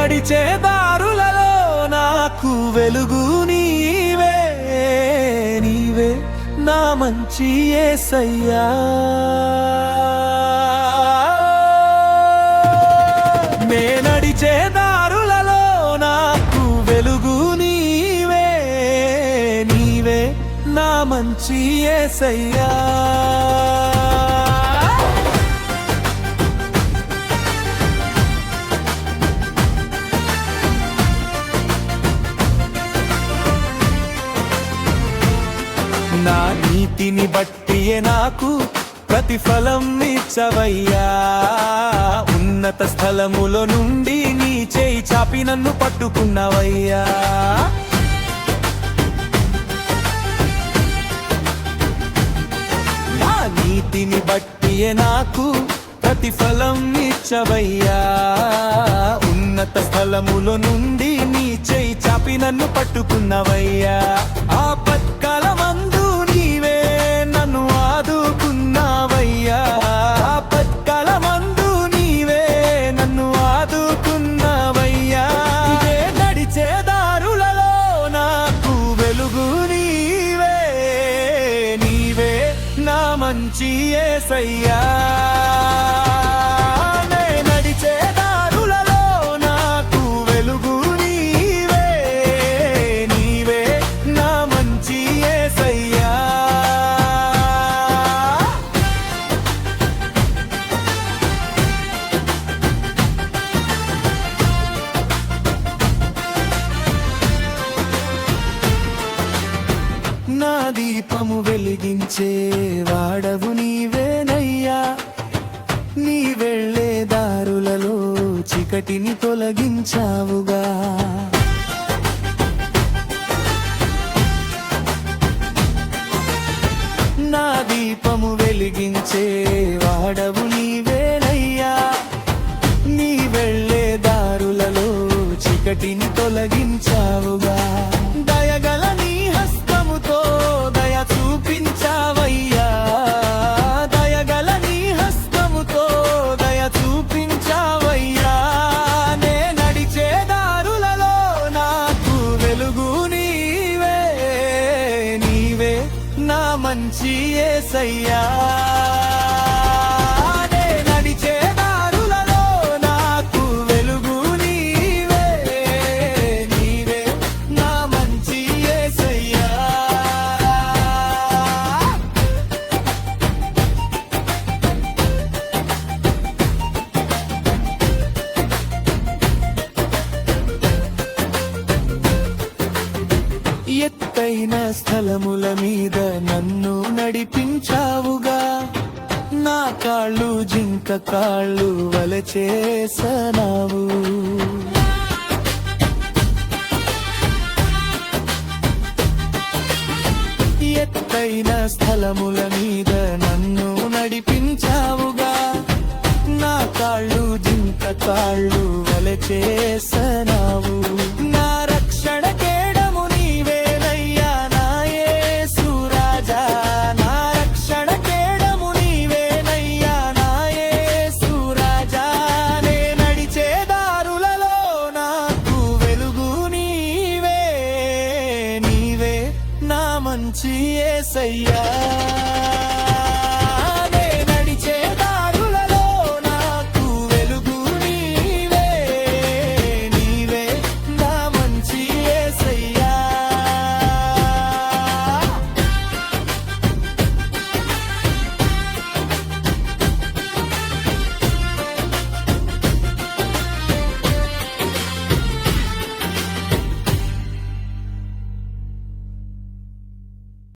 నడిచే దారులలో నాకు వెలుగు నీవే, నీవే నా మంచి యేసయ్యా. నే నడిచే దారులలో నాకు వెలుగు నీవే, నీవే నా మంచి యేసయ్యా. నా నీతిని బట్టియే నాకు ప్రతిఫలం ఇచ్చవయ్యా. ఉన్నత స్థలములో నుండి నీ చేయి చాపి నన్ను పట్టుకున్నవయ్యా. నా నీతిని బట్టియే నాకు ప్రతిఫలం ఇచ్చవయ్యా. ఉన్నత స్థలములో నుండి నీ చేయి చాపి నన్ను పట్టుకున్నవయ్యా. ఆపత్కాలమందు నీవే నన్ను ఆదుకున్నావయ్యా. ఆపత్కాలమందు నీవే నన్ను ఆదుకున్నావయ్యా. ఇదే నడిచే దారులలో నాకు వెలుగు నీవే, నీవే నా మంచి యేసయ్యా. నా దీపము వెలిగించే వాడవు నీవేనయ్యా. నీ వెళ్ళే దారులలో చీకటిని తొలగించావుగా. నా దీపము వెలిగించే వాడవు నీవేనయ్యా. నీ వెళ్ళే దారులలో చీకటిని తొలగించావుగా. దయగల నీ హస్తముతో దయ చూపించావయ్యా. దయగల నీ హస్తముతో దయ చూపించావయ్యా. నే నడిచే దారులలో నాకు వెలుగు నీవే, నీవే నా మంచి యేసయ్యా. ఎత్తైన స్థలముల మీద నన్ను నడిపించావుగా. నా కాళ్ళు జింక కాళ్ళు వలె చేసనావు. ఎత్తైన స్థలముల మీద నన్ను నడిపించావుగా. నా కాళ్ళు జింక కాళ్ళు వలె చేసనావు. నా రక్షణ మంచి యేసయ్యా.